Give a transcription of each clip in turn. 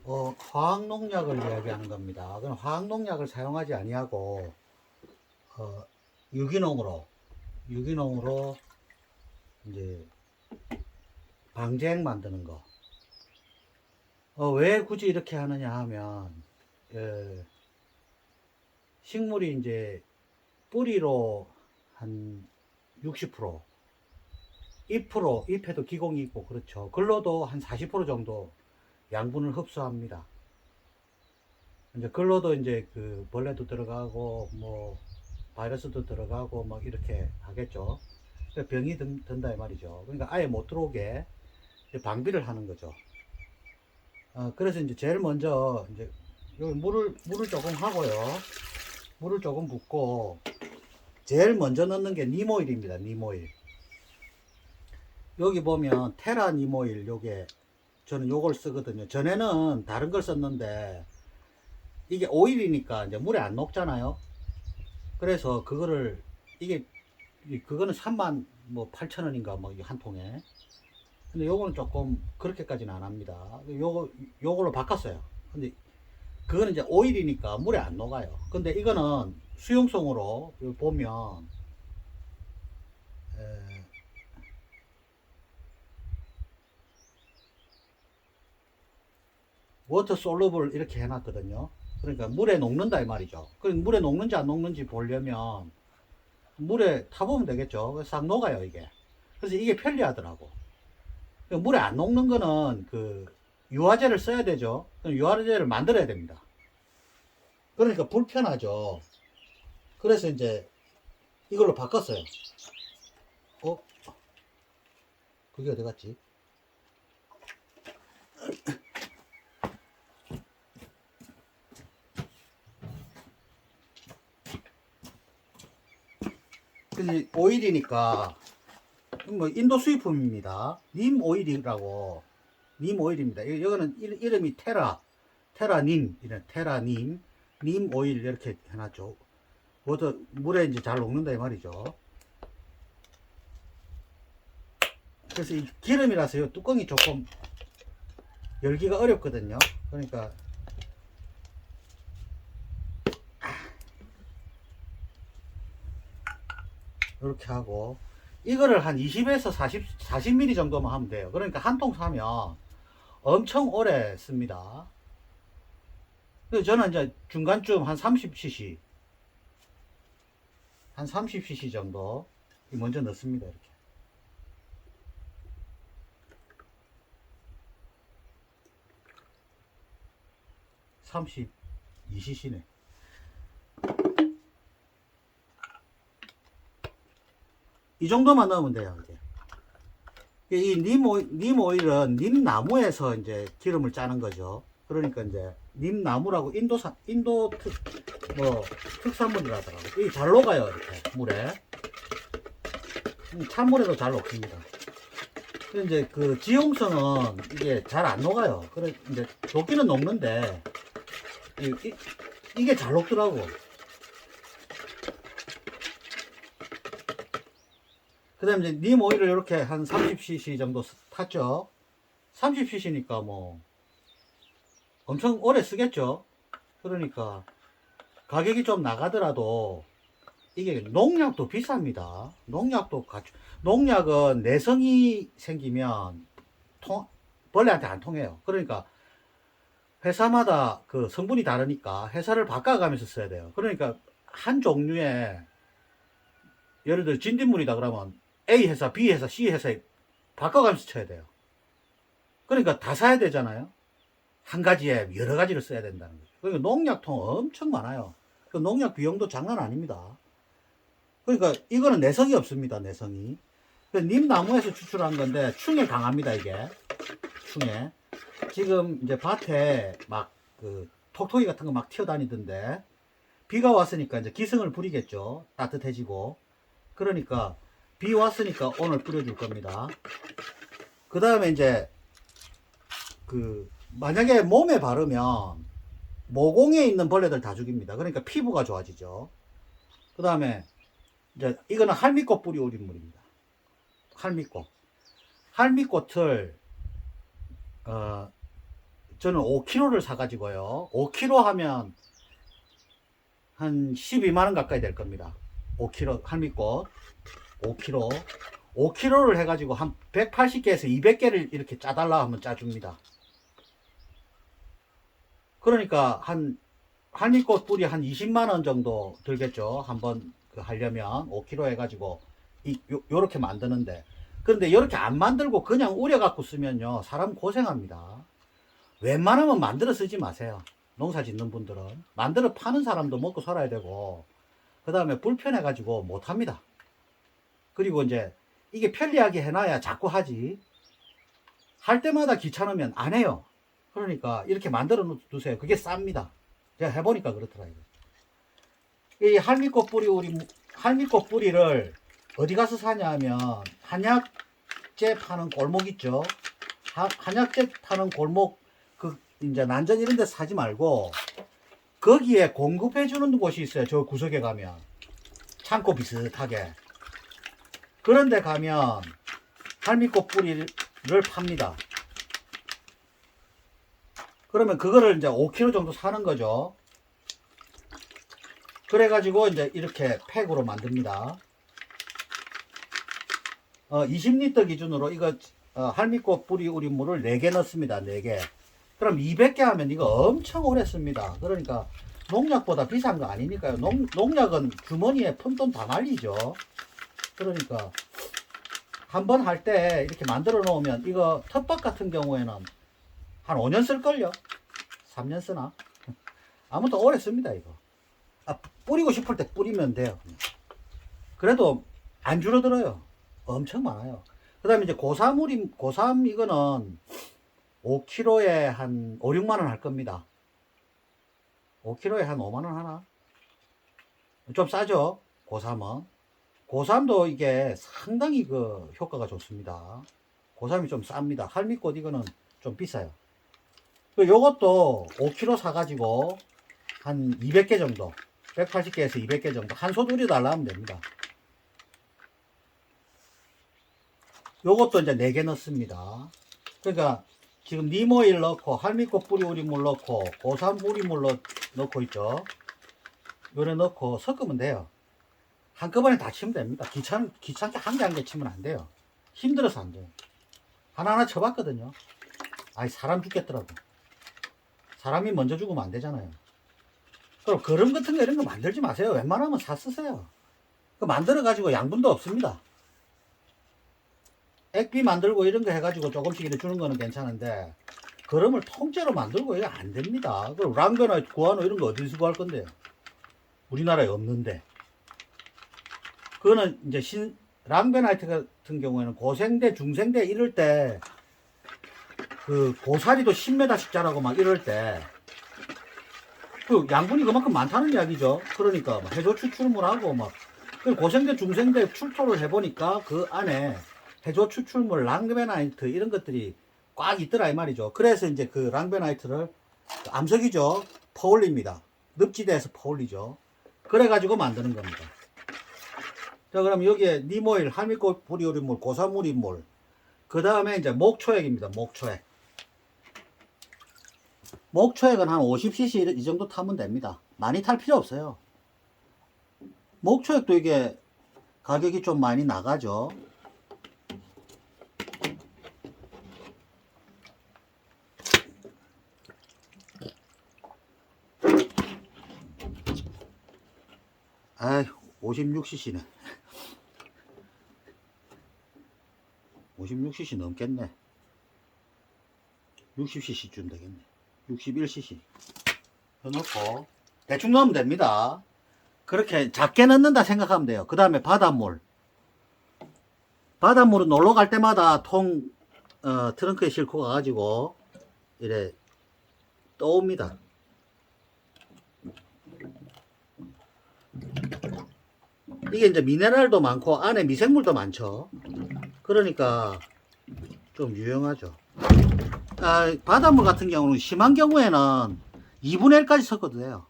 화학농약을 이야기하는 겁니다. 그럼 화학농약을 사용하지 아니하고 유기농으로 이제 방제액 만드는 거. 왜 굳이 이렇게 하느냐 하면 식물이 이제 뿌리로 한 60%, 잎에도 기공이 있고 그렇죠. 글로도 한 40% 정도 양분을 흡수합니다. 이제 글로도 이제 그 벌레도 들어가고 뭐 바이러스도 들어가고 막 이렇게 하겠죠. 병이 든다 이 말이죠. 그러니까 아예 못 들어오게 방비를 하는 거죠. 그래서 이제 제일 먼저 이제 여기 물을 조금 하고요. 물을 조금 붓고 제일 먼저 넣는 게 니모일입니다. 니모일. 여기 보면 테라 니모일, 요게 저는 요걸 쓰거든요. 전에는 다른 걸 썼는데 이게 오일이니까 이제 물에 안 녹잖아요. 그래서 그거를 그거는 3만 뭐 8천 원인가 뭐 한 통에. 근데 요거는 조금 그렇게까지는 안 합니다. 요걸로 바꿨어요. 근데 그거는 이제 오일이니까 물에 안 녹아요. 근데 이거는 수용성으로 보면 워터 솔루블 이렇게 해놨거든요. 그러니까 물에 녹는다 이 말이죠. 그러니까 물에 녹는지 안 녹는지 보려면 물에 타보면 되겠죠. 싹 녹아요 이게. 그래서 이게 편리하더라고. 그러니까 물에 안 녹는 거는 그 유화제를 써야 되죠. 유화제를 만들어야 됩니다. 그러니까 불편하죠. 그래서 이제 이걸로 바꿨어요. 어? 그게 어디 갔지? 근데 오일이니까 뭐 인도 수입품입니다. 님 오일이라고. 님 오일입니다. 이거는 이름이 테라님, 이런 테라님, 님 오일 이렇게 해놨죠. 워터 물에 이제 잘 녹는다 이 말이죠. 그래서 이 기름이라서요 뚜껑이 조금 열기가 어렵거든요. 그러니까 이렇게 하고 이거를 한 20에서 40ml 정도만 하면 돼요. 그러니까 한 통 사면 엄청 오래 씁니다. 그래서 저는 이제 중간쯤 한 30cc 정도 먼저 넣습니다. 이렇게 32cc네. 이 정도만 넣으면 돼요. 이제 이 님 오일은 님 나무에서 이제 기름을 짜는 거죠. 그러니까 이제 님 나무라고 인도 뭐 특산물이라더라고요. 이게 잘 녹아요 이렇게 물에. 찬물에도 잘 녹습니다. 근데 이제 그 지용성은 이게 잘 안 녹아요. 그래 이제 녹기는 녹는데 이게 잘 녹더라고. 그 다음에 이제 님 오일을 이렇게 한 30cc 정도 탔죠. 30cc니까 뭐 엄청 오래 쓰겠죠. 그러니까 가격이 좀 나가더라도 이게 농약도 비쌉니다. 농약은 내성이 생기면 벌레한테 안 통해요. 그러니까 회사마다 그 성분이 다르니까 회사를 바꿔가면서 써야 돼요. 그러니까 한 종류에 예를 들어 진딧물이다 그러면 A 회사, B 회사, C 회사에 바꿔가면서 쳐야 돼요. 그러니까 다 사야 되잖아요. 한 가지에 여러 가지를 써야 된다는 거죠. 그러니까 농약통 엄청 많아요. 그 농약 비용도 장난 아닙니다. 그러니까 이거는 내성이 없습니다. 내성이. 님 나무에서 추출한 건데 충에 강합니다. 이게 충에. 지금 이제 밭에 막 그 톡톡이 같은 거 막 튀어다니던데 비가 왔으니까 이제 기승을 부리겠죠. 따뜻해지고. 그러니까 비 왔으니까 오늘 뿌려줄 겁니다. 그 다음에 이제 그 만약에 몸에 바르면 모공에 있는 벌레들 다 죽입니다. 그러니까 피부가 좋아지죠. 그 다음에 이제 이거는 할미꽃 뿌리 우린물입니다. 할미꽃을 저는 5kg를 사가지고요. 5kg 하면 한 12만원 가까이 될 겁니다. 5kg, 할미꽃 5kg. 5kg를 해가지고 한 180개에서 200개를 이렇게 짜달라 하면 짜줍니다. 그러니까 한 할미꽃 뿌리 한 20만원 정도 들겠죠. 한번 하려면 5kg 해가지고 요렇게 만드는데, 그런데 이렇게 안 만들고 그냥 우려 갖고 쓰면요 사람 고생합니다. 웬만하면 만들어 쓰지 마세요. 농사 짓는 분들은 만들어 파는 사람도 먹고 살아야 되고, 그 다음에 불편해 가지고 못합니다. 그리고 이제 이게 편리하게 해놔야 자꾸 하지, 할 때마다 귀찮으면 안 해요. 그러니까 이렇게 만들어 두세요. 그게 쌉니다. 제가 해보니까 그렇더라고요. 이 할미꽃 뿌리, 할미꽃 뿌리를 어디 가서 사냐 하면 한약재 파는 골목 있죠. 한약재 파는 골목, 이제 난전 이런 데 사지 말고 거기에 공급해 주는 곳이 있어요. 저 구석에 가면 창고 비슷하게 그런 데 가면 할미꽃 뿌리를 팝니다. 그러면 그거를 이제 5kg 정도 사는 거죠. 그래가지고 이제 이렇게 팩으로 만듭니다. 20리터 기준으로 이거 할미꽃 뿌리 우린 물을 4개 넣습니다. 4개. 그럼 200개 하면 이거 엄청 오래 씁니다. 그러니까 농약보다 비싼 거 아니니까요. 농약은 주머니에 푼 돈 다 날리죠. 그러니까 한번 할 때 이렇게 만들어 놓으면, 이거 텃밭 같은 경우에는 한 5년 쓸걸요. 3년 쓰나? 아무튼 오래 씁니다 이거. 뿌리고 싶을 때 뿌리면 돼요. 그래도 안 줄어들어요. 엄청 많아요. 그 다음에 이제 고삼 이거는 5kg에 한 5, 6만원 할 겁니다. 5kg에 한 5만원 하나? 좀 싸죠? 고삼은. 고삼도 이게 상당히 그 효과가 좋습니다. 고삼이 좀 쌉니다. 할미꽃 이거는 좀 비싸요. 요것도 5kg 사가지고 한 200개 정도, 180개에서 200개 정도 한 솥 우려 달라 하면 됩니다. 요것도 이제 4개 넣습니다. 그러니까 지금 니모일 넣고 할미꽃 뿌리 우린물 넣고 고삼 우린물 넣고 있죠. 요래 넣고 섞으면 돼요. 한꺼번에 다 치면 됩니다. 귀찮게 한 개 한 개 치면 안 돼요. 힘들어서 안 돼요. 하나하나 쳐봤거든요. 아이, 사람 죽겠더라고. 사람이 먼저 죽으면 안 되잖아요. 그럼 거름 같은 거 이런 거 만들지 마세요. 웬만하면 사 쓰세요. 그 만들어 가지고 양분도 없습니다. 액비 만들고 이런 거 해가지고 조금씩 이렇게 주는 거는 괜찮은데, 거름을 통째로 만들고 이거 안 됩니다. 그럼 랑베나 구아노 이런 거 어디서 구할 건데요? 우리나라에 없는데. 그거는 이제 랑베나이트 같은 경우에는 고생대, 중생대 이럴 때, 그 고사리도 10m씩 자라고 막 이럴 때, 그 양분이 그만큼 많다는 이야기죠. 그러니까 막 해조 추출물하고 막, 그 고생대, 중생대 출토를 해보니까 그 안에 해조 추출물, 랑베나이트 이런 것들이 꽉 있더라 이 말이죠. 그래서 이제 그 랑베나이트를 암석이죠. 퍼올립니다. 늪지대에서 퍼올리죠. 그래가지고 만드는 겁니다. 자, 그럼 여기에 니모일, 할미꽃 뿌리 우린물, 고삼 우린물, 그 다음에 이제 목초액입니다. 목초액. 목초액은 한 50cc 이 정도 타면 됩니다. 많이 탈 필요 없어요. 목초액도 이게 가격이 좀 많이 나가죠. 아이, 56cc네. 56cc 넘겠네. 60cc쯤 되겠네. 61cc. 넣고 대충 넣으면 됩니다. 그렇게 작게 넣는다 생각하면 돼요. 그 다음에 바닷물. 바닷물은 놀러 갈 때마다 트렁크에 싣고 가가지고 이래 떠옵니다. 이게 이제 미네랄도 많고 안에 미생물도 많죠. 그러니까 좀 유용하죠. 바닷물 같은 경우는 심한 경우에는 2분의 1까지 섞어도 돼요.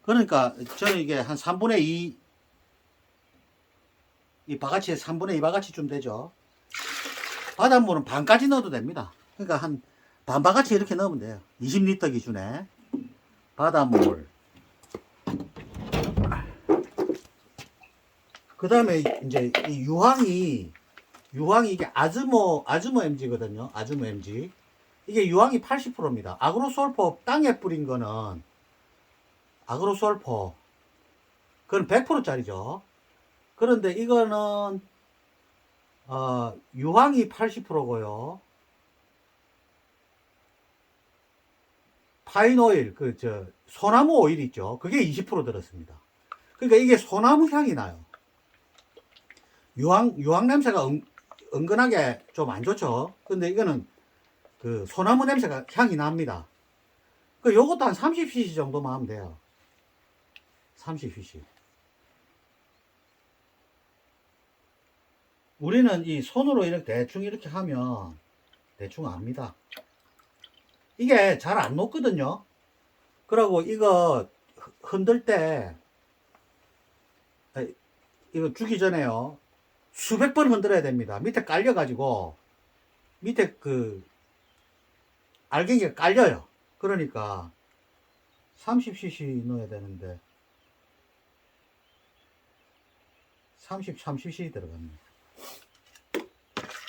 그러니까 저는 이게 한 3분의 2, 이 바가지에 3분의 2 바가지 좀 되죠. 바닷물은 반까지 넣어도 됩니다. 그러니까 한 반바같이 이렇게 넣으면 돼요. 20리터 기준에. 바닷물. 그 다음에 이제 이 유황이 이게 아즈모 MG거든요. 아즈모 MG. 이게 유황이 80%입니다. 아그로솔포 땅에 뿌린 거는 아그로솔포. 그건 100%짜리죠. 그런데 이거는 유황이 80%고요. 파인오일, 소나무 오일 있죠. 그게 20% 들었습니다. 그러니까 이게 소나무 향이 나요. 유황 냄새가 은근하게 좀 안 좋죠. 근데 이거는 그 소나무 냄새가 향이 납니다. 요것도 한 30cc 정도만 하면 돼요. 30cc. 우리는 이 손으로 이렇게 대충 이렇게 하면 대충 압니다. 이게 잘 안 녹거든요. 그리고 이거 흔들 때 이거 주기 전에요. 수백 번 흔들어야 됩니다. 밑에 깔려가지고 밑에 그 알갱이가 깔려요. 그러니까 30cc 넣어야 되는데 33cc 들어갑니다.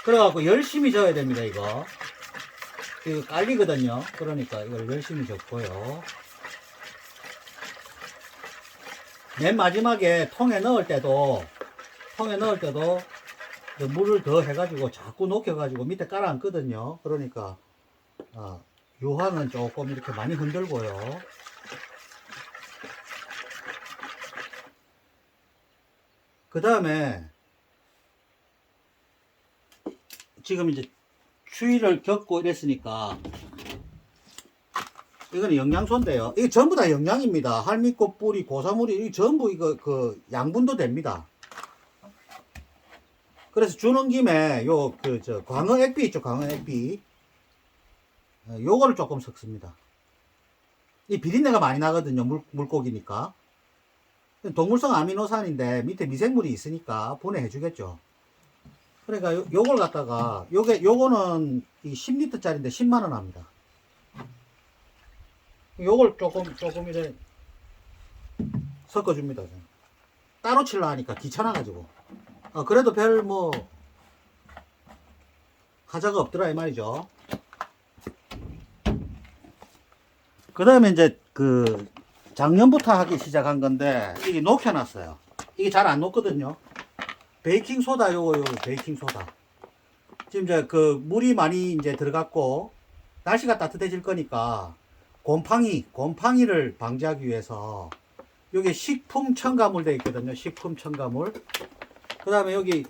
그래갖고 열심히 저어야 됩니다. 이거 깔리거든요. 그러니까 이걸 열심히 젓고요. 맨 마지막에 통에 넣을 때도 물을 더 해가지고 자꾸 녹여가지고 밑에 깔아앉거든요. 그러니까 유황은 조금 이렇게 많이 흔들고요. 그 다음에 지금 이제 추위를 겪고 이랬으니까 이거는 영양소인데요. 이게 전부 다 영양입니다. 할미꽃 뿌리, 고사물이 이게 전부 이거 양분도 됩니다. 그래서 주는 김에 광어 액비 있죠, 광어 액비. 요거를 조금 섞습니다. 이 비린내가 많이 나거든요, 물고기니까. 동물성 아미노산인데 밑에 미생물이 있으니까 분해해 주겠죠. 그러니까 요걸 갖다가 요거는 이 10리터 짜리인데 10만원 합니다. 요걸 조금 이래 섞어줍니다. 따로 칠라 하니까 귀찮아가지고. 그래도 별 하자가 없더라 이 말이죠. 그 다음에 이제 작년부터 하기 시작한 건데 이게 녹여놨어요. 이게 잘 안 녹거든요. 베이킹소다 요거 베이킹소다. 지금 이제 물이 많이 이제 들어갔고 날씨가 따뜻해질 거니까 곰팡이를 방지하기 위해서 여기 식품 첨가물 되어 있거든요. 식품 첨가물. 그 다음에 여기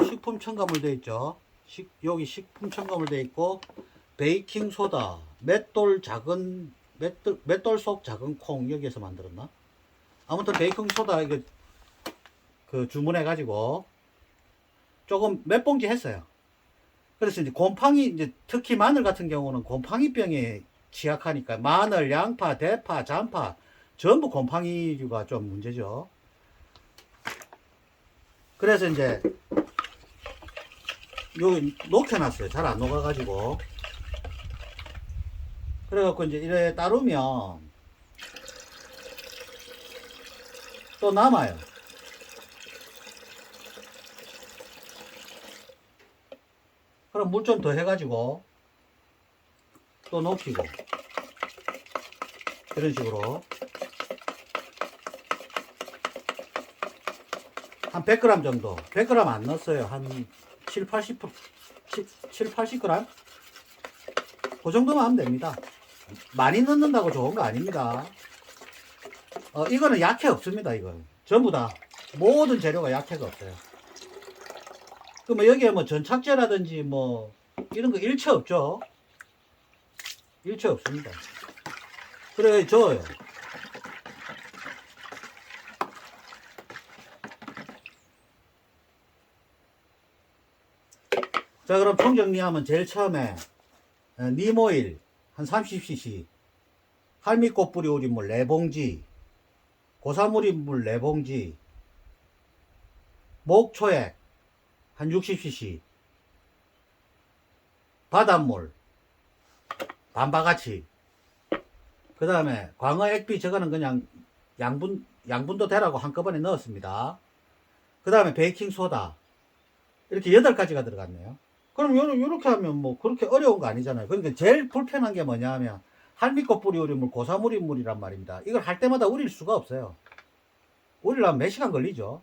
식품 첨가물 되어 있죠. 여기 식품 첨가물 되어 있고 베이킹 소다, 맷돌 속 작은 콩 여기에서 만들었나? 아무튼 베이킹 소다 이거 주문해 가지고 조금 몇 봉지 했어요. 그래서 이제 이제 특히 마늘 같은 경우는 곰팡이병에 취약하니까 마늘, 양파, 대파, 잔파 전부 곰팡이류가 좀 문제죠. 그래서 이제 여기 녹여놨어요. 잘 안 녹아가지고. 그래갖고 이제 이래 따르면 또 남아요. 그럼 물 좀 더 해가지고 또 녹이고 이런 식으로 한 100g 정도, 100g 안 넣었어요. 한 7, 80g? 그 정도만 하면 됩니다. 많이 넣는다고 좋은 거 아닙니다. 이거는 약해 없습니다. 이거 전부 다 모든 재료가 약해가 없어요. 그럼 여기에 전착제라든지 이런 거 일체 없죠. 일체 없습니다. 그래 저어요. 자, 그럼 총정리하면 제일 처음에 니모일 한 30cc, 할미꽃 뿌리 우린물 4봉지, 고사물인물 4봉지, 목초액 한 60cc, 바닷물 반바가지. 그 다음에 광어 액비 저거는 그냥 양분도 되라고 한꺼번에 넣었습니다. 그 다음에 베이킹소다. 이렇게 8가지가 들어갔네요. 그럼 요렇게 하면 뭐 그렇게 어려운 거 아니잖아요. 그러니까 제일 불편한 게 뭐냐 하면 할미꽃 뿌리 우린물, 고사물 우린물이란 말입니다. 이걸 할 때마다 우릴 수가 없어요. 우리려면 몇 시간 걸리죠.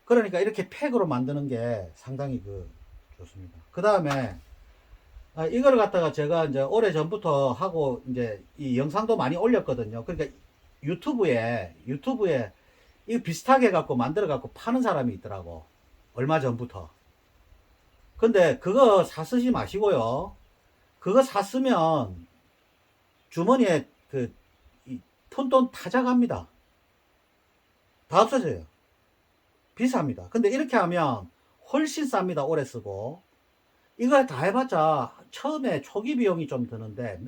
그러니까 이렇게 팩으로 만드는 게 상당히 좋습니다. 그 다음에 이걸 갖다가 제가 이제 오래 전부터 하고 이제 이 영상도 많이 올렸거든요. 그러니까 유튜브에 이거 비슷하게 갖고 만들어 갖고 파는 사람이 있더라고. 얼마 전부터. 근데 그거 사 쓰지 마시고요. 그거 샀으면 주머니에 푼돈 타작합니다. 다 없어져요. 비쌉니다. 근데 이렇게 하면 훨씬 쌉니다. 오래 쓰고. 이거 다 해봤자 처음에 초기 비용이 좀 드는데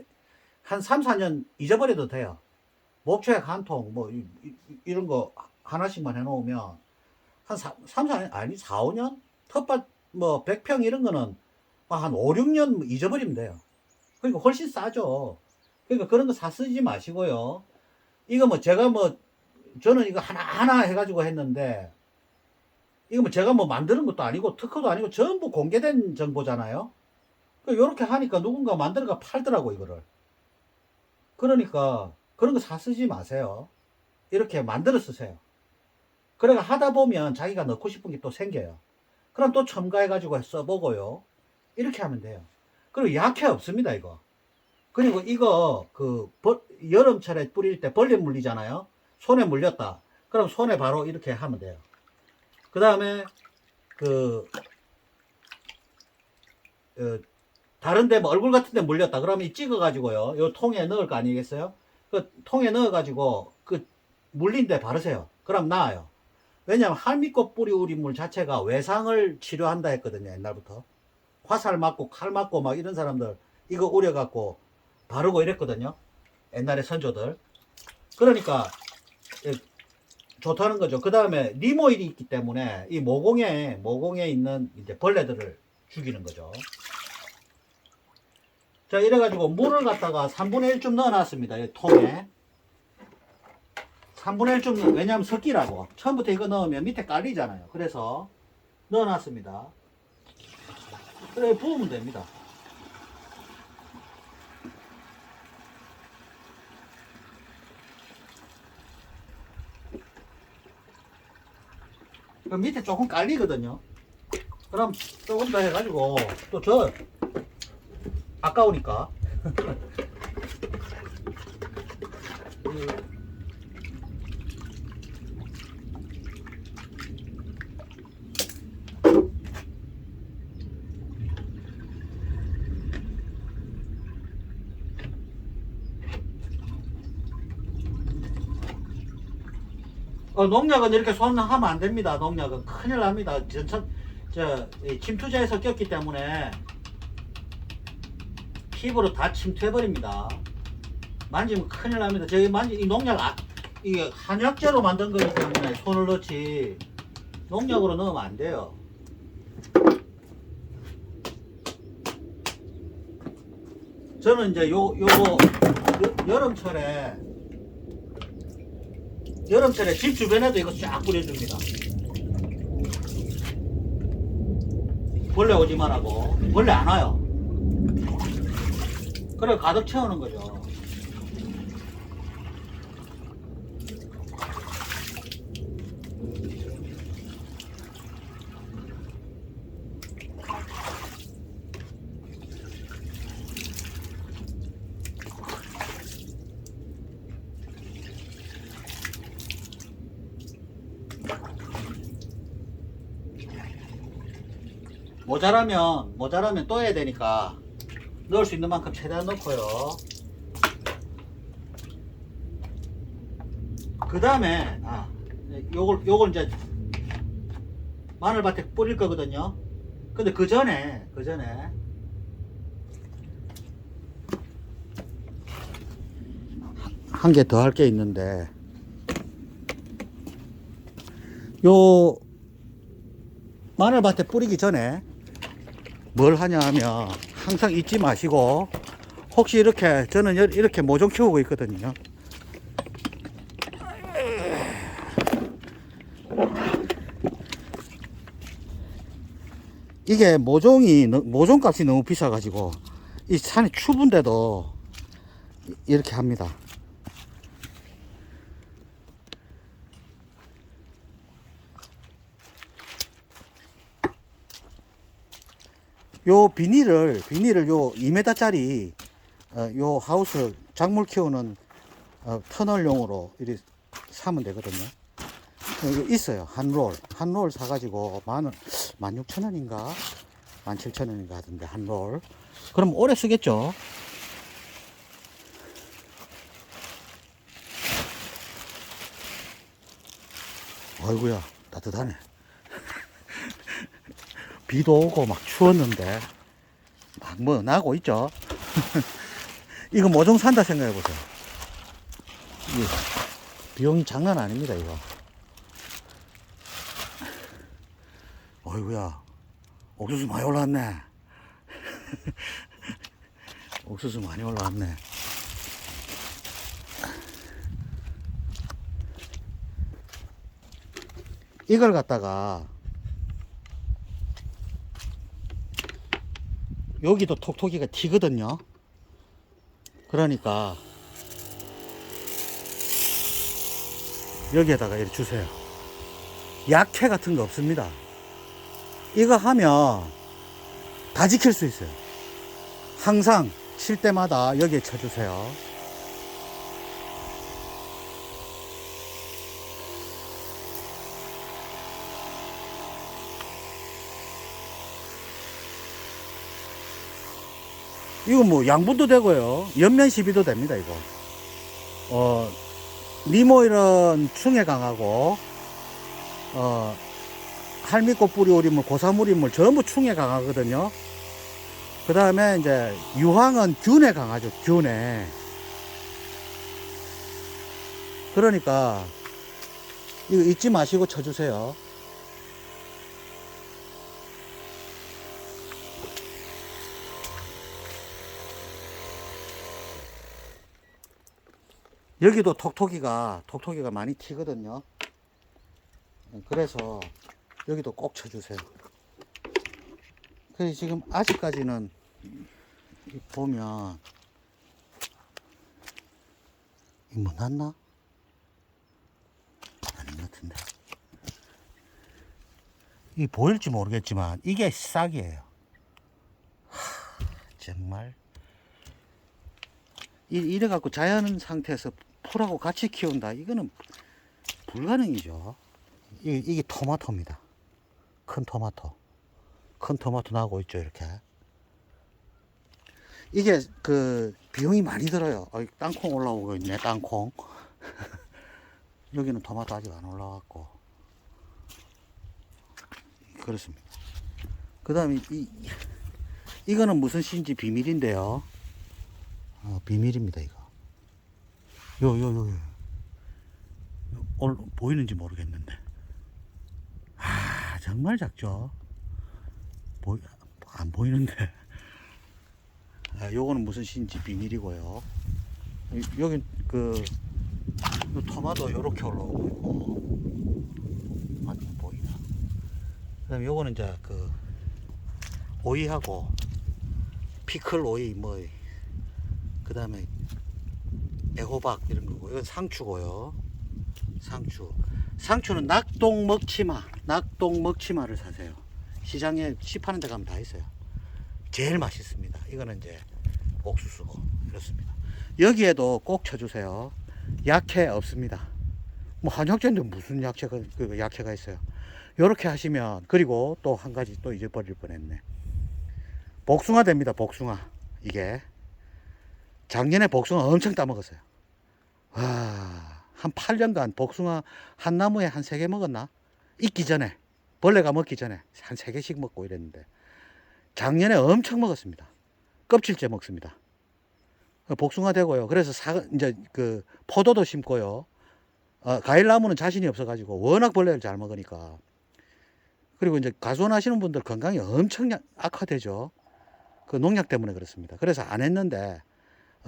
한 3, 4년 잊어버려도 돼요. 목초액 한 통, 뭐 이런 거 하나씩만 해놓으면 한 3, 4년, 아니 4, 5년? 텃밭 뭐 100평 이런 거는 한 5, 6년 잊어버리면 돼요. 그러니까 훨씬 싸죠. 그러니까 그런 거 사 쓰지 마시고요. 이거 뭐 제가 뭐 저는 이거 하나하나 해가지고 했는데 이거 뭐 제가 뭐 만드는 것도 아니고 특허도 아니고 전부 공개된 정보잖아요. 요렇게 하니까 누군가 만들어가 팔더라고 이거를. 그러니까 그런 거 사 쓰지 마세요. 이렇게 만들어 쓰세요. 그래가 하다 보면 자기가 넣고 싶은 게 또 생겨요. 그럼 또 첨가해가지고 써보고요. 이렇게 하면 돼요. 그리고 약해 없습니다 이거. 그리고 이거 여름철에 뿌릴 때 벌레 물리잖아요. 손에 물렸다. 그럼 손에 바로 이렇게 하면 돼요. 그 다음에 다른데 뭐 얼굴 같은데 물렸다. 그러면 이 찍어가지고요. 요 통에 넣을 거 아니겠어요? 그 통에 넣어가지고 물린 데 바르세요. 그럼 나아요. 왜냐하면 할미꽃 뿌리 우린물 자체가 외상을 치료한다 했거든요. 옛날부터. 화살 맞고 칼 맞고 막 이런 사람들 이거 우려갖고 바르고 이랬거든요. 옛날에 선조들. 그러니까 좋다는 거죠. 그 다음에 니모일이 있기 때문에 이 모공에 있는 이제 벌레들을 죽이는 거죠. 자, 이래가지고 물을 갖다가 3분의 1좀 넣어놨습니다. 이 통에. 3분의 1좀, 왜냐하면 섞이라고. 처음부터 이거 넣으면 밑에 깔리잖아요. 그래서 넣어놨습니다. 그래, 부으면 됩니다. 그럼 밑에 조금 깔리거든요. 그럼 조금 더 해가지고, 또 아까우니까. 농약은 이렇게 손하면 안 됩니다. 농약은 큰일 납니다. 침투제에 섞였기 때문에 피부로 다 침투해버립니다. 만지면 큰일 납니다. 이 농약, 이게 한약재로 만든 거기 때문에 손을 넣지, 농약으로 넣으면 안 돼요. 저는 이제 요거 여름철에 집 주변에도 이거 쫙 뿌려줍니다. 벌레 오지 말라고. 벌레 안 와요. 그래 가득 채우는 거죠. 모자라면 또 해야 되니까 넣을 수 있는 만큼 최대한 넣고요. 그 다음에 요걸 이제 마늘밭에 뿌릴 거거든요. 근데 그 전에 한 개 더 할 게 있는데, 요 마늘밭에 뿌리기 전에 뭘 하냐 하면 항상 잊지 마시고 혹시 이렇게 저는 이렇게 모종 키우고 있거든요. 이게 모종값이 너무 비싸가지고 이 산이 추운데도 이렇게 합니다. 요 비닐을 요 2m짜리 요 하우스 작물 키우는 터널용으로 이렇게 사면 되거든요. 여기 있어요. 한 롤 사가지고 16,000원인가 17,000원인가 하던데 한 롤. 그럼 오래 쓰겠죠. 아이고야 따뜻하네. 비도 오고 막 추웠는데 막 뭐 나고 있죠. 이거 모종 산다 생각해 보세요. 비용이 장난 아닙니다 이거. 어이구야 옥수수 많이 올라왔네. 옥수수 많이 올라왔네. 이걸 갖다가 여기도 톡톡이가 튀거든요. 그러니까 여기에다가 이렇게 주세요. 약해 같은 거 없습니다. 이거 하면 다 지킬 수 있어요. 항상 칠 때마다 여기에 쳐주세요. 이거 뭐 양분도 되고요. 옆면 시비도 됩니다, 이거. 니모일은 충에 강하고, 할미꽃 뿌리 오리물, 고사물이물 전부 충에 강하거든요. 그 다음에 이제 유황은 균에 강하죠, 균에. 그러니까, 이거 잊지 마시고 쳐주세요. 여기도 톡톡이가 많이 튀거든요. 그래서 여기도 꼭 쳐주세요. 그래서 지금 아직까지는 보면 뭐 났나? 아닌 것 같은데. 이 보일지 모르겠지만 이게 싹이에요. 정말 이래 갖고 자연 상태에서 풀하고 같이 키운다, 이거는 불가능이죠. 이게 토마토입니다. 큰 토마토 나오고 있죠. 이렇게 이게 그 비용이 많이 들어요. 땅콩 올라오고 있네. 땅콩. 여기는 토마토 아직 안 올라왔고 그렇습니다. 그 다음에 이거는 무슨 씨인지 비밀인데요. 비밀입니다. 이거 보이는지 모르겠는데 정말 작죠. 안 보이는데 요거는 무슨 씨인지 비밀이고요. 여기 토마토 요렇게 올라오고 있고 안 보이나. 그 다음에 요거는 이제 오이하고 피클 오이 그 다음에 애호박 이런 거고, 이건 상추고요. 상추는 낙동 먹치마를 사세요. 시장에 시파는 데 가면 다 있어요. 제일 맛있습니다. 이거는 이제 옥수수고 이렇습니다. 여기에도 꼭 쳐주세요. 약해 없습니다. 뭐 한약재인데 무슨 약해가 있어요. 요렇게 하시면. 그리고 또 한 가지 또 잊어버릴 뻔했네. 복숭아 됩니다. 복숭아. 이게 작년에 복숭아 엄청 따먹었어요. 한 8년간 복숭아 한 나무에 한 3개 먹었나? 익기 전에, 벌레가 먹기 전에 한 3개씩 먹고 이랬는데 작년에 엄청 먹었습니다. 껍질째 먹습니다. 복숭아 되고요. 그래서 이제 포도도 심고요. 과일나무는 자신이 없어가지고 워낙 벌레를 잘 먹으니까. 그리고 이제 가수원 하시는 분들 건강이 엄청 악화되죠. 그 농약 때문에 그렇습니다. 그래서 안 했는데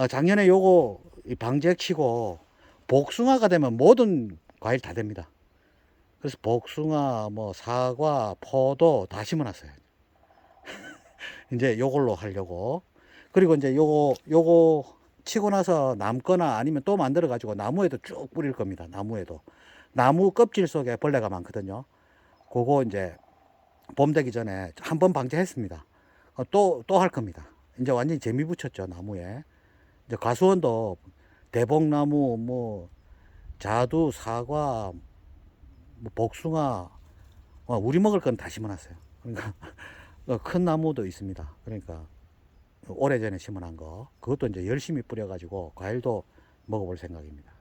작년에 요거 이 방제 치고 복숭아가 되면 모든 과일 다 됩니다. 그래서 복숭아, 뭐 사과, 포도 다 심어놨어요. 이제 요걸로 하려고. 그리고 이제 요거 치고 나서 남거나 아니면 또 만들어 가지고 나무에도 쭉 뿌릴 겁니다. 나무에도. 나무 껍질 속에 벌레가 많거든요. 그거 이제 봄 되기 전에 한 번 방제했습니다. 또 할 겁니다. 이제 완전히 재미 붙였죠, 나무에. 이제 과수원도 대복나무, 뭐 자두, 사과, 뭐 복숭아, 우리 먹을 건 다 심어놨어요. 그러니까 큰 나무도 있습니다. 그러니까 오래전에 심어놓은 거 그것도 이제 열심히 뿌려가지고 과일도 먹어볼 생각입니다.